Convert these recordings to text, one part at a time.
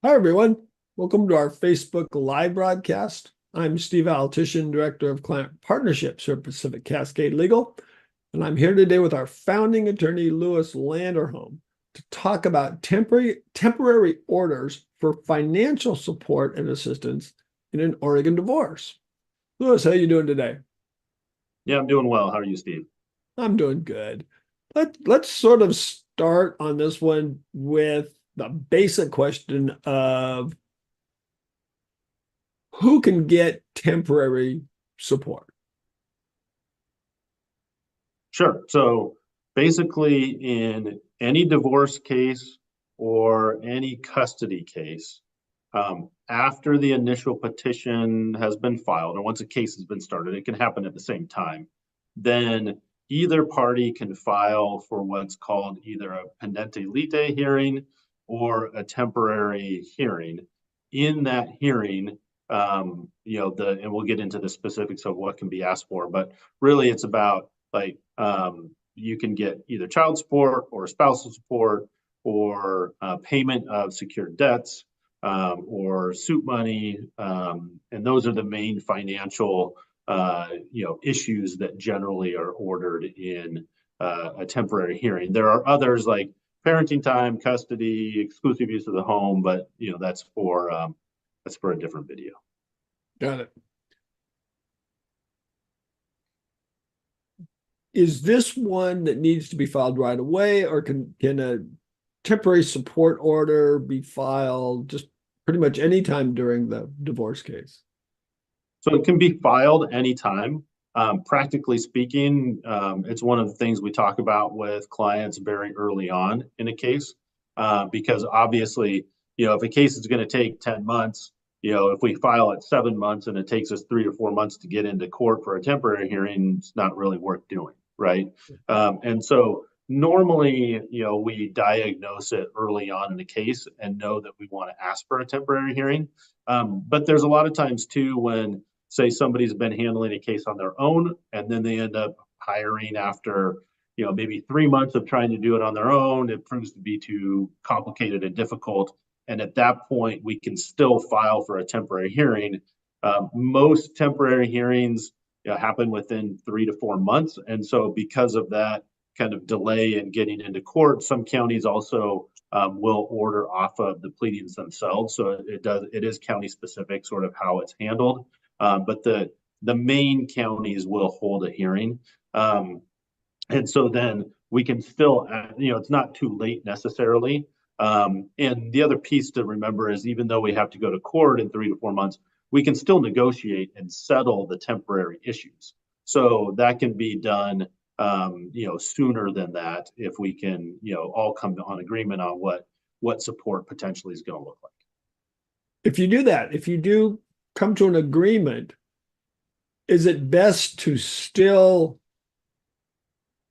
Hi, everyone. Welcome to our Facebook live broadcast. I'm Steve Altition, Director of Client Partnerships here at Pacific Cascade Legal, and I'm here today with our founding attorney, Louis Landerholm, to talk about temporary orders for financial support and assistance in an Oregon divorce. Louis, how are you doing today? Yeah, I'm doing well. How are you, Steve? I'm doing good. Let's sort of start on this one with the basic question of who can get temporary support? Sure. So basically, in any divorce case or any custody case, after the initial petition has been filed, or once a case has been started, it can happen at the same time, then either party can file for what's called either a pendente lite hearing or a temporary hearing. In that hearing, and we'll get into the specifics of what can be asked for, but really it's about you can get either child support or spousal support or payment of secured debts or suit money, and those are the main financial issues that generally are ordered in a temporary hearing. There are others like parenting time, custody, exclusive use of the home, but that's for a different video. Got it. Is this one that needs to be filed right away, or can a temporary support order be filed just pretty much any time during the divorce case? So it can be filed anytime. Practically speaking, it's one of the things we talk about with clients very early on in a case, because obviously, if a case is going to take 10 months, if we file at 7 months and it takes us 3 or 4 months to get into court for a temporary hearing, it's not really worth doing, right? And so normally, we diagnose it early on in the case and know that we want to ask for a temporary hearing. But there's a lot of times too when say somebody's been handling a case on their own and then they end up hiring after maybe 3 months of trying to do it on their own, it proves to be too complicated and difficult, and at that point we can still file for a temporary hearing. Most temporary hearings happen within 3 to 4 months, and so because of that kind of delay in getting into court, some counties also will order off of the pleadings themselves, so it is county specific sort of how it's handled. But the main counties will hold a hearing. And so then we can still, it's not too late necessarily. And the other piece to remember is even though we have to go to court in 3 to 4 months, we can still negotiate and settle the temporary issues. So that can be done, sooner than that if we can, all come on agreement on what support potentially is going to look like. If you do that, if you do come to an agreement, is it best to still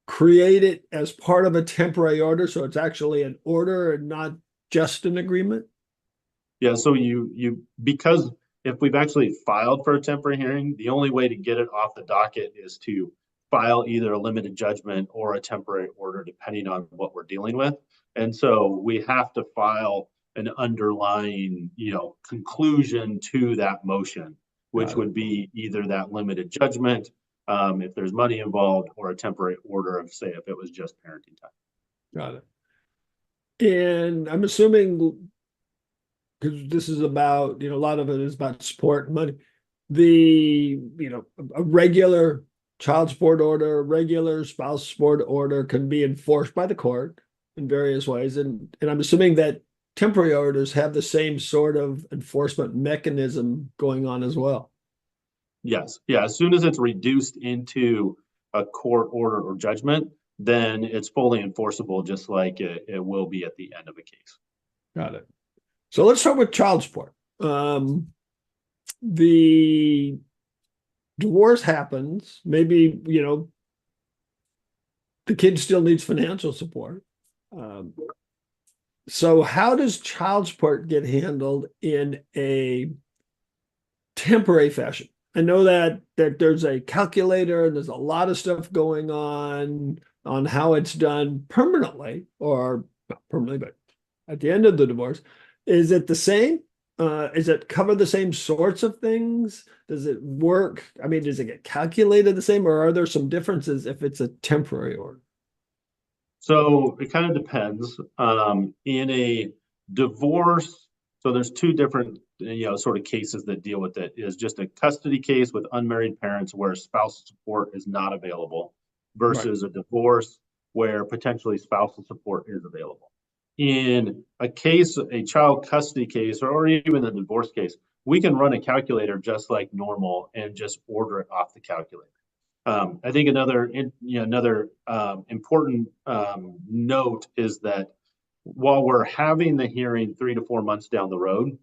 create it as part of a temporary order so it's actually an order and not just an agreement? Yeah, so you because if we've actually filed for a temporary hearing, the only way to get it off the docket is to file either a limited judgment or a temporary order, depending on what we're dealing with. And so we have to file an underlying, conclusion to that motion, which would be either that limited judgment, if there's money involved, or a temporary order of, say, if it was just parenting time. Got it. And I'm assuming, because this is about, a lot of it is about support and money, a regular child support order, a regular spouse support order can be enforced by the court in various ways. And I'm assuming that temporary orders have the same sort of enforcement mechanism going on as well. Yes. Yeah. As soon as it's reduced into a court order or judgment, then it's fully enforceable, just like it will be at the end of a case. Got it. So let's start with child support. The divorce happens. Maybe, the kid still needs financial support. So how does child support get handled in a temporary fashion? I know that there's a calculator and there's a lot of stuff going on how it's done permanently, or not permanently, but at the end of the divorce. Is it the same? Is it cover the same sorts of things? Does it work? I mean, does it get calculated the same, or are there some differences if it's a temporary order? So it kind of depends. In a divorce, so there's two different, sort of cases that deal with it. Is just a custody case with unmarried parents where spousal support is not available Right. versus a divorce where potentially spousal support is available. In a case, a child custody case, or even a divorce case, we can run a calculator just like normal and just order it off the calculator. I think another important note is that while we're having the hearing 3 to 4 months down the road,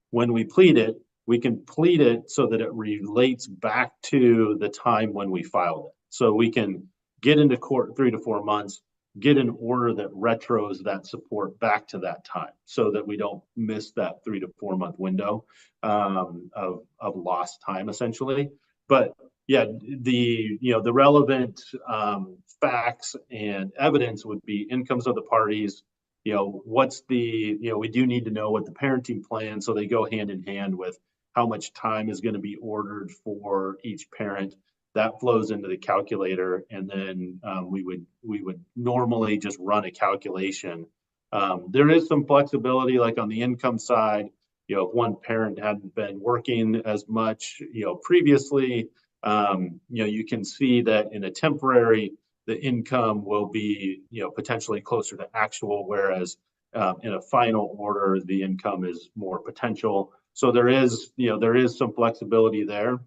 when we plead it, we can plead it so that it relates back to the time when we filed it. So we can get into court 3 to 4 months, get an order that retros that support back to that time so that we don't miss that 3 to 4 month window of lost time essentially. But yeah, the relevant facts and evidence would be incomes of the parties, what's we do need to know what the parenting plan, so they go hand in hand with how much time is going to be ordered for each parent. That flows into the calculator, and then we would normally just run a calculation. There is some flexibility, like on the income side. If one parent hadn't been working as much, previously, you can see that in a temporary, the income will be, potentially closer to actual, whereas in a final order, the income is more potential. So there is some flexibility there.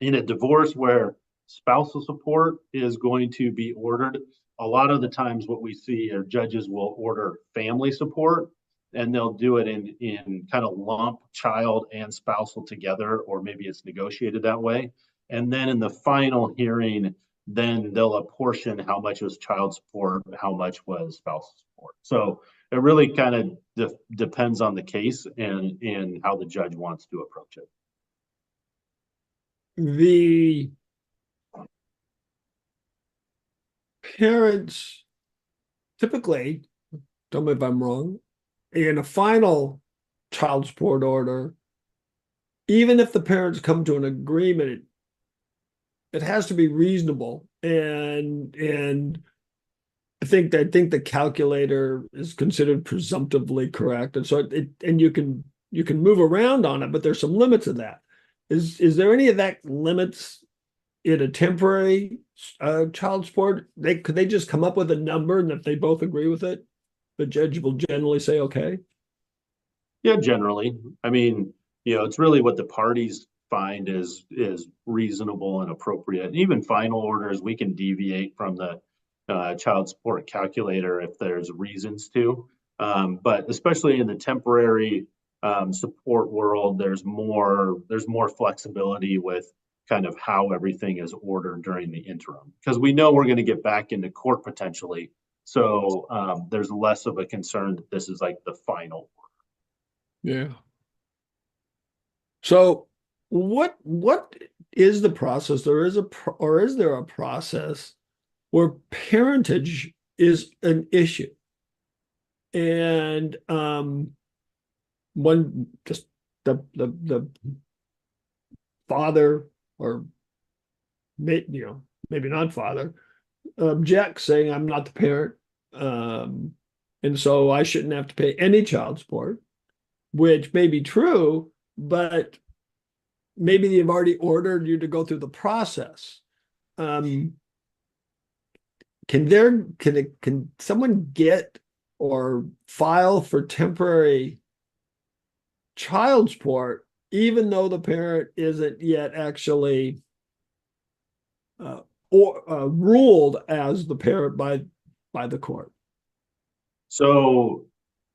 In a divorce where spousal support is going to be ordered, a lot of the times what we see are judges will order family support, and they'll do it in kind of lump child and spousal together, or maybe it's negotiated that way. And then in the final hearing, then they'll apportion how much was child support, how much was spousal support. So it really kind of depends on the case and how the judge wants to approach it. The parents typically, tell me if I'm wrong, in a final child support order, even if the parents come to an agreement, it has to be reasonable. And I think the calculator is considered presumptively correct. And so and you can move around on it, but there's some limits of that. Is there any of that limits in a temporary child support? Could they just come up with a number, and if they both agree with it, the judge will generally say okay? Yeah, generally. I mean, it's really what the parties find is reasonable and appropriate. And even final orders, we can deviate from the child support calculator if there's reasons to. But especially in the temporary support world, there's more flexibility with kind of how everything is ordered during the interim, because we know we're going to get back into court potentially. So there's less of a concern that this is like the final. Yeah. So what is the process? Or is there a process where parentage is an issue? And one just the father, or maybe not father, objects, saying I'm not the parent, um, and so I shouldn't have to pay any child support, which may be true, but maybe they've already ordered you to go through the process. Um, can someone get or file for temporary child support even though the parent isn't yet actually uh, or ruled as the parent by the court? So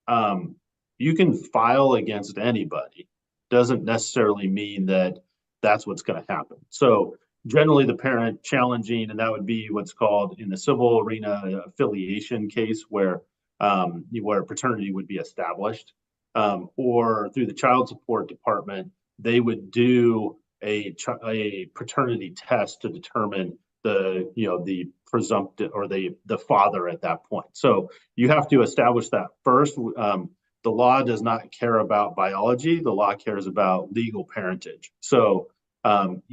um, you can file against anybody. Doesn't necessarily mean that that's what's going to happen. So generally, the parent challenging, and that would be what's called in the civil arena affiliation case, where paternity would be established, or through the child support department, they would do a paternity test to determine the presumptive or the father at that point. So you have to establish that first. the law does not care about biology. The law cares about legal parentage. So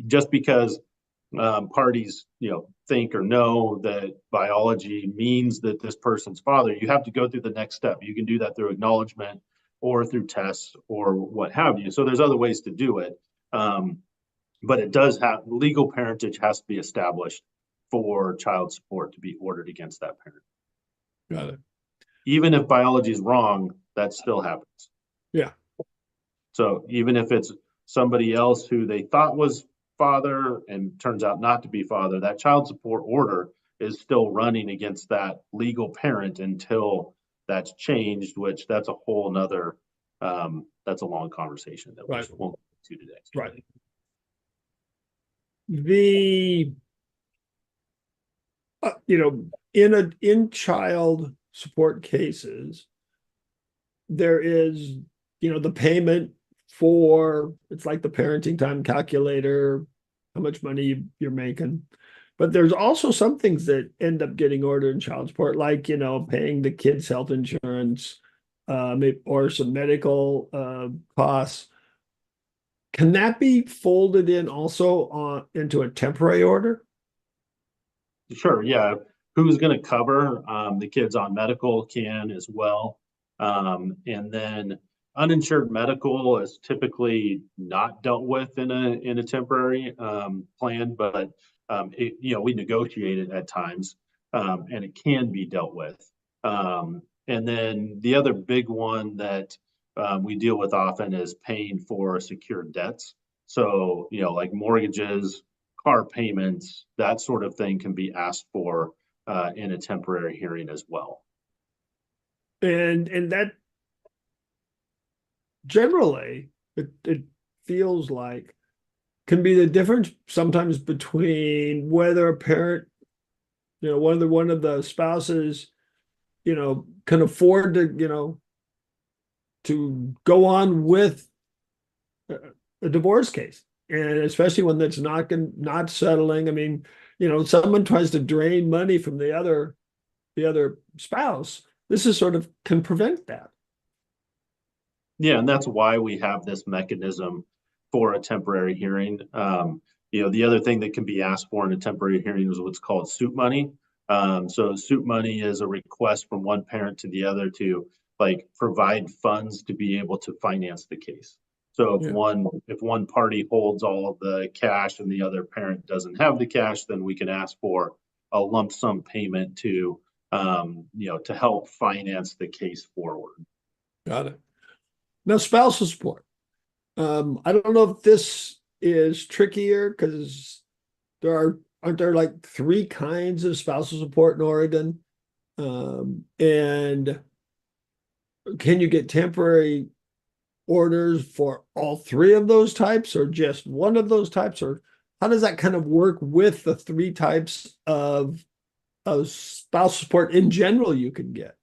just because parties, think or know that biology means that this person's father, you have to go through the next step. You can do that through acknowledgement or through tests or what have you. So there's other ways to do it. But it does have legal parentage has to be established for child support to be ordered against that parent. Got it. Even if biology is wrong, that still happens. Yeah. So even if it's somebody else who they thought was father and turns out not to be father, that child support order is still running against that legal parent until that's changed, which that's a whole nother, that's a long conversation that we won't get to today. Right. The, in child support cases, there is, the payment for, it's like the parenting time calculator, how much money you're making. But there's also some things that end up getting ordered in child support, like, paying the kids' health insurance, or some medical costs. Can that be folded in also into a temporary order? Sure, yeah. Who's going to cover the kids on medical can as well. And then uninsured medical is typically not dealt with in a temporary plan, but we negotiate it at times, and it can be dealt with. And then the other big one that we deal with often is paying for secured debts. So, like mortgages, car payments, that sort of thing can be asked for in a temporary hearing as well. And that generally, it feels like can be the difference sometimes between whether a parent, one of the spouses, can afford to go on with a divorce case, and especially when that's not settling. I mean, someone tries to drain money from the other spouse. This is sort of can prevent that. Yeah, and that's why we have this mechanism for a temporary hearing. The other thing that can be asked for in a temporary hearing is what's called suit money. So suit money is a request from one parent to the other to provide funds to be able to finance the case. So if one party holds all of the cash and the other parent doesn't have the cash, then we can ask for a lump sum payment to help finance the case forward. Got it. Now, spousal support. I don't know if this is trickier because aren't there like 3 kinds of spousal support in Oregon? And can you get temporary orders for all 3 of those types, or just one of those types, or how does that kind of work with the 3 types of spousal support in general you can get?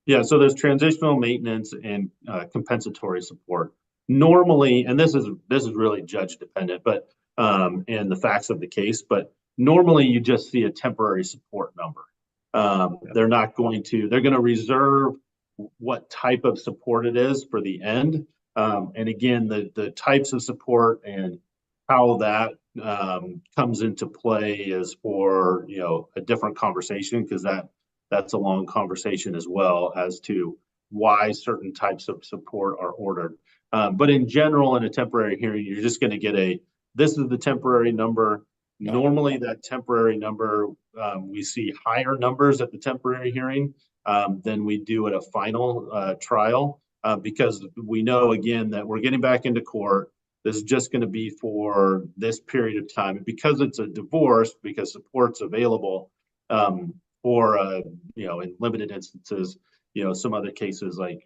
Yeah, so there's transitional maintenance and compensatory support. Normally, and this is really judge dependent, but and the facts of the case, but normally you just see a temporary support number. They're going to reserve what type of support it is for the end. And again, the types of support and how that comes into play is for a different conversation, because that's a long conversation as well as to why certain types of support are ordered. But in general, in a temporary hearing, you're just going to get this is the temporary number. Normally that temporary number, we see higher numbers at the temporary hearing than we do at a final trial, because we know, again, that we're getting back into court. This is just going to be for this period of time. And because it's a divorce, because support's available, or in limited instances, some other cases like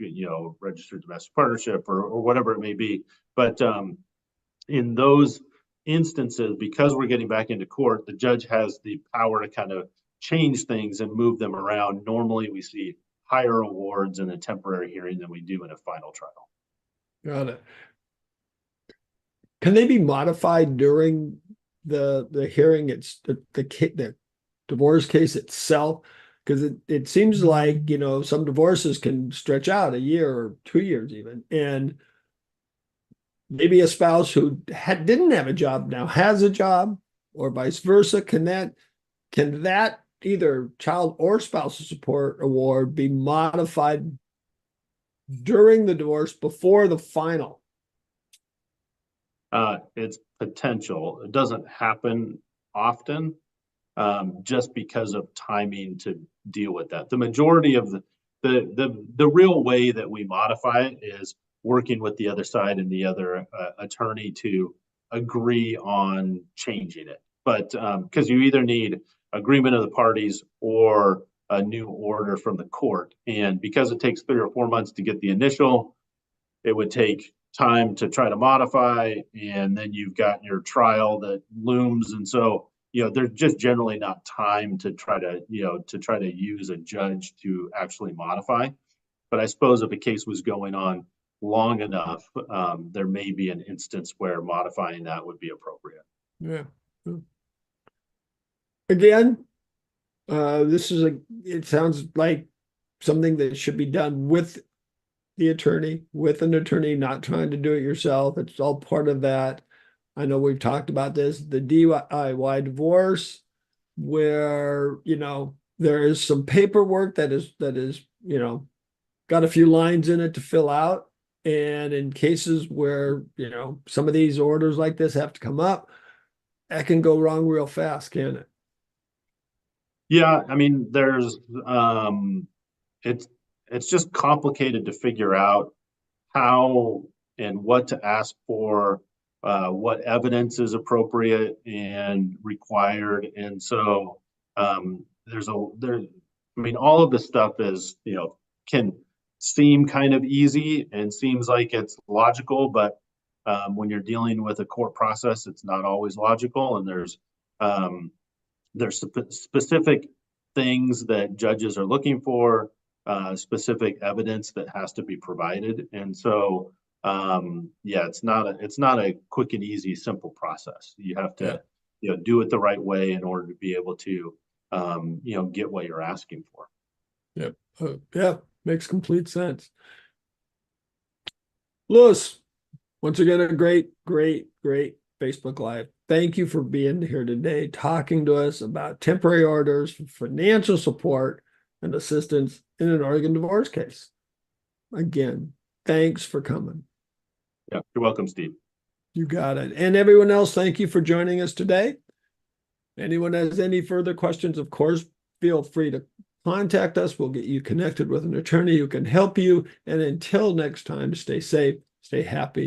registered domestic partnership or whatever it may be. But in those instances, because we're getting back into court, the judge has the power to kind of change things and move them around. Normally we see higher awards in a temporary hearing than we do in a final trial. Got it. Can they be modified during the hearing? It's the divorce case itself. Because it seems like, you know, some divorces can stretch out a year or 2 years even. And maybe a spouse who didn't have a job now has a job, or vice versa. Can that either child or spousal support award be modified during the divorce before the final? It's potential. It doesn't happen often, just because of timing to deal with that. The majority of the real way that we modify it is working with the other side and the other attorney to agree on changing it. But because you either need agreement of the parties or a new order from the court, and because it takes 3 or 4 months to get the initial, it would take time to try to modify, and then you've got your trial that looms. And so, there's just generally not time to try to use a judge to actually modify. But I suppose if a case was going on long enough, there may be an instance where modifying that would be appropriate. Yeah. Again, it sounds like something that should be done with the attorney, with an attorney, not trying to do it yourself. It's all part of that. I know we've talked about this, the DIY divorce, where, there is some paperwork that is, got a few lines in it to fill out. And in cases where, some of these orders like this have to come up, that can go wrong real fast, can it? Yeah, I mean, it's just complicated to figure out how and what to ask for, what evidence is appropriate and required. And so I mean, all of this stuff is, can seem kind of easy and seems like it's logical, but when you're dealing with a court process, it's not always logical. And there's specific things that judges are looking for, specific evidence that has to be provided. And so, yeah, it's not a quick and easy, simple process. You have to, do it the right way in order to be able to, get what you're asking for. Yep. Yeah, makes complete sense. Louis, once again, a great, great, great Facebook Live. Thank you for being here today, talking to us about temporary orders for financial support and assistance in an Oregon divorce case. Again, thanks for coming. Yeah, you're welcome, Steve. You got it. And everyone else, thank you for joining us today. Anyone has any further questions, of course, feel free to contact us. We'll get you connected with an attorney who can help you. And until next time, stay safe, stay happy.